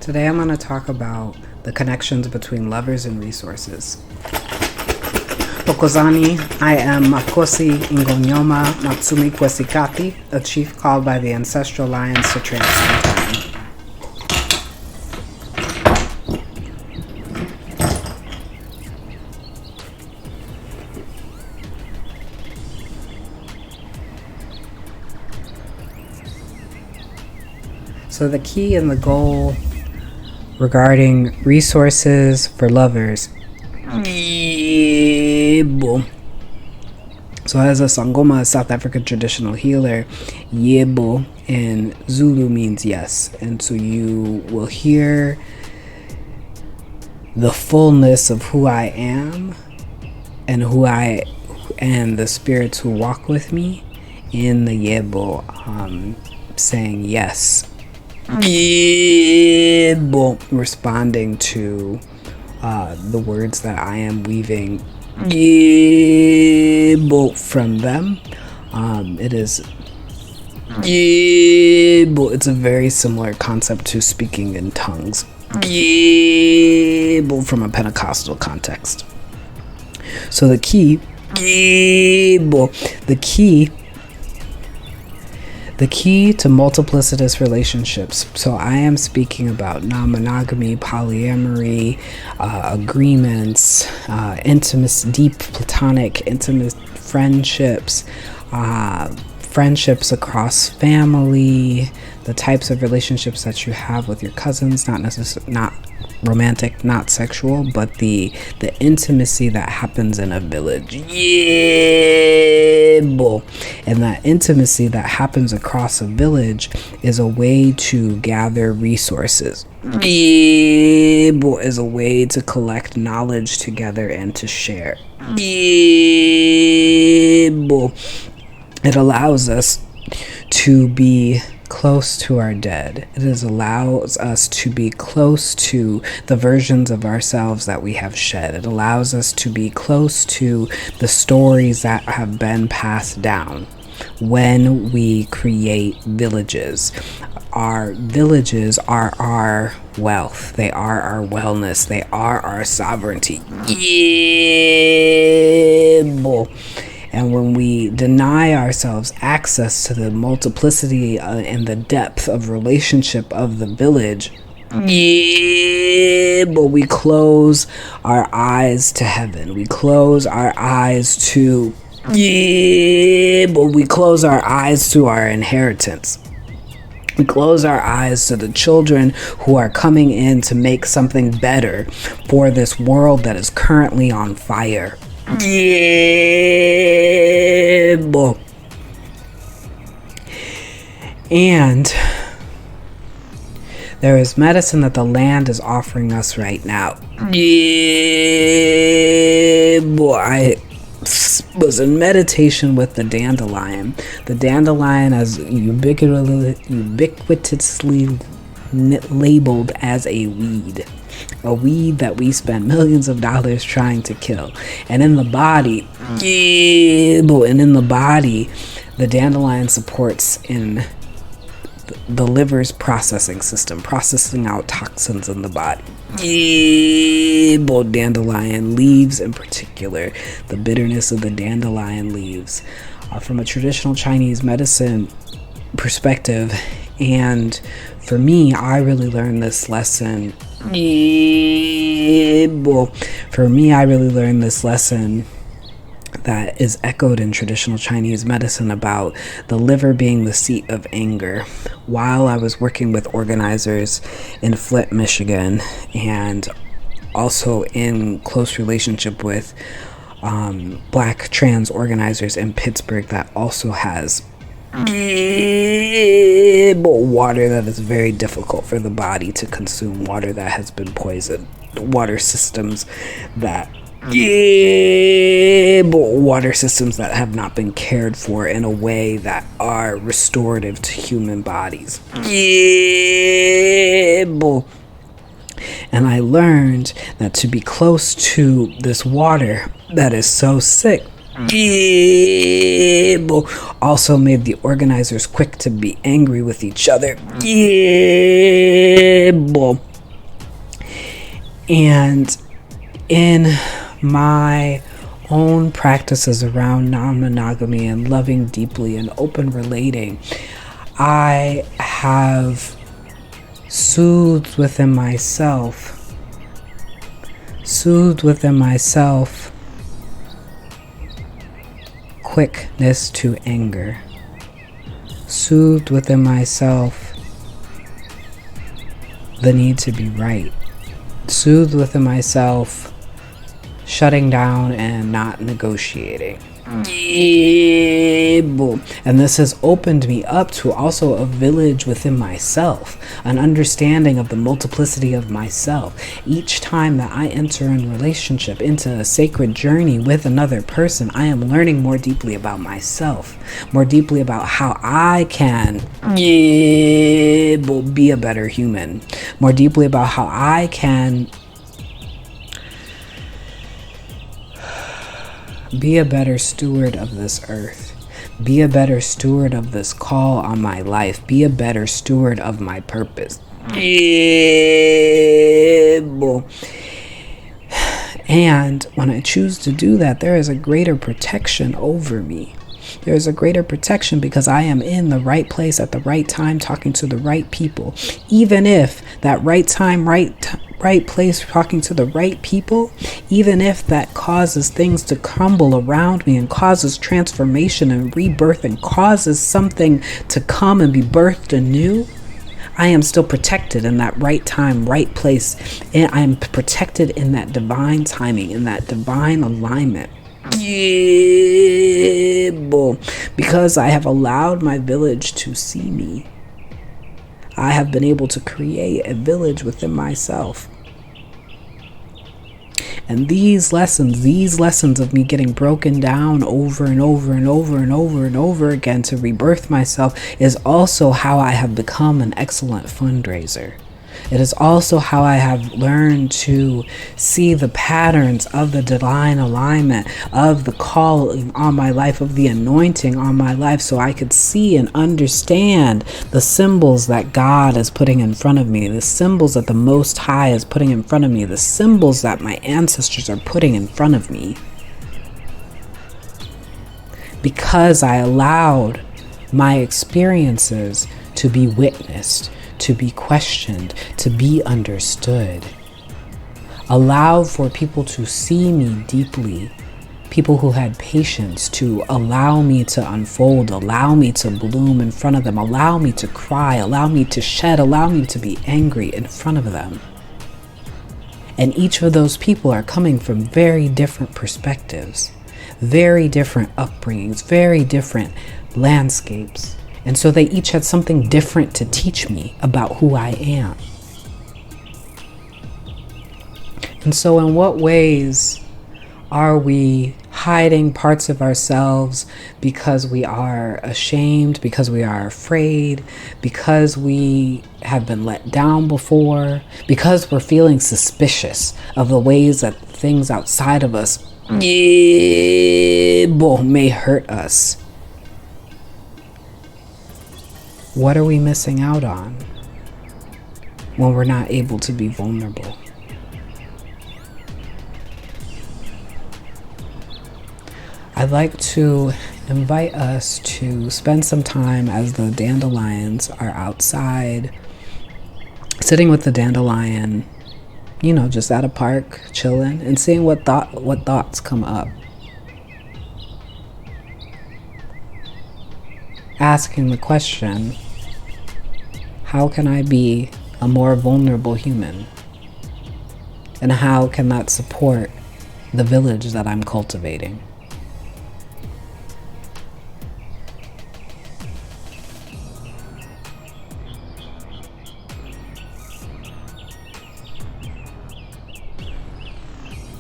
Today I'm going to talk about the connections between lovers and resources. Tokozani, I am MAkhosi Ingonyama Motsumi Kweisikhathi, a chief called by the ancestral lions to transcend time. So the key and the goal regarding resources for lovers. So as a Sangoma, a South African traditional healer, Yebo in Zulu means yes. And so you will hear the fullness of who I am and the spirits who walk with me in the Yebo, saying yes. Yebo, responding to the words that I am weaving Yebo from them. It is Yebo. It's a very similar concept to speaking in tongues. Yebo, from a Pentecostal context. So the key Yebo, the key to multiplicitous relationships. So I am speaking about non-monogamy, polyamory, agreements, intimacy, deep platonic, intimate friendships, friendships across family, the types of relationships that you have with your cousins, not romantic, not sexual, but the intimacy that happens in a village. Yebo. And that intimacy that happens across a village is a way to gather resources. Yebo, is a way to collect knowledge together and to share. Yebo. It allows us to be close to our dead. It allows us to be close to the versions of ourselves that we have shed. It allows us to be close to the stories that have been passed down. When we create villages, our villages are our wealth. They are our wellness. They are our sovereignty. Yebo. And when we deny ourselves access to the multiplicity and the depth of relationship of the village, but we close our eyes to heaven. We close our eyes to, but we close our eyes to our inheritance. We close our eyes to the children who are coming in to make something better for this world that is currently on fire. Yebo. And there is medicine that the land is offering us right now. Yebo. I was in meditation with the dandelion. The dandelion is ubiquitously labeled as a weed that we spend millions of dollars trying to kill. And in the body, the dandelion supports in the liver's processing system, processing out toxins in the body. Dandelion leaves in particular, the bitterness of the dandelion leaves, from a traditional Chinese medicine perspective. And for me, I really learned this lesson. That is echoed in traditional Chinese medicine about the liver being the seat of anger. While I was working with organizers in Flint, Michigan, and also in close relationship with Black trans organizers in Pittsburgh that also has water that is very difficult for the body to consume, water that has been poisoned, water systems that have not been cared for in a way that are restorative to human bodies. And I learned that to be close to this water that is so sick also made the organizers quick to be angry with each other. And in my own practices around non-monogamy and loving deeply and open relating, I have soothed within myself quickness to anger, soothed within myself the need to be right, soothed within myself shutting down and not negotiating. And this has opened me up to also a village within myself, an understanding of the multiplicity of myself. Each time that I enter in relationship, into a sacred journey with another person, I am learning more deeply about myself, more deeply about how I can be a better human, more deeply about how I can be a better steward of this earth, be a better steward of this call on my life, be a better steward of my purpose. And when I choose to do that, there is a greater protection over me. There is a greater protection because I am in the right place at the right time, talking to the right people. Even if that right time, right place, talking to the right people, even if that causes things to crumble around me and causes transformation and rebirth and causes something to come and be birthed anew, I am still protected in that right time, right place. And I am protected in that divine timing, in that divine alignment. Because I have allowed my village to see me. I have been able to create a village within myself. And these lessons of me getting broken down over and over and over and over and over again to rebirth myself is also how I have become an excellent fundraiser. It is also how I have learned to see the patterns of the divine alignment, of the call on my life, of the anointing on my life, so I could see and understand the symbols that God is putting in front of me, the symbols that the Most High is putting in front of me, the symbols that my ancestors are putting in front of me. Because I allowed my experiences to be witnessed, to be questioned, to be understood. Allowed for people to see me deeply, people who had patience to allow me to unfold, allow me to bloom in front of them, allow me to cry, allow me to shed, allow me to be angry in front of them. And each of those people are coming from very different perspectives, very different upbringings, very different landscapes. And so they each had something different to teach me about who I am. And so in what ways are we hiding parts of ourselves because we are ashamed, because we are afraid, because we have been let down before, because we're feeling suspicious of the ways that things outside of us may hurt us? What are we missing out on when we're not able to be vulnerable? I'd like to invite us to spend some time as the dandelions are outside, sitting with the dandelion, just at a park, chilling, and seeing what thoughts come up. Asking the question, how can I be a more vulnerable human? And how can that support the village that I'm cultivating?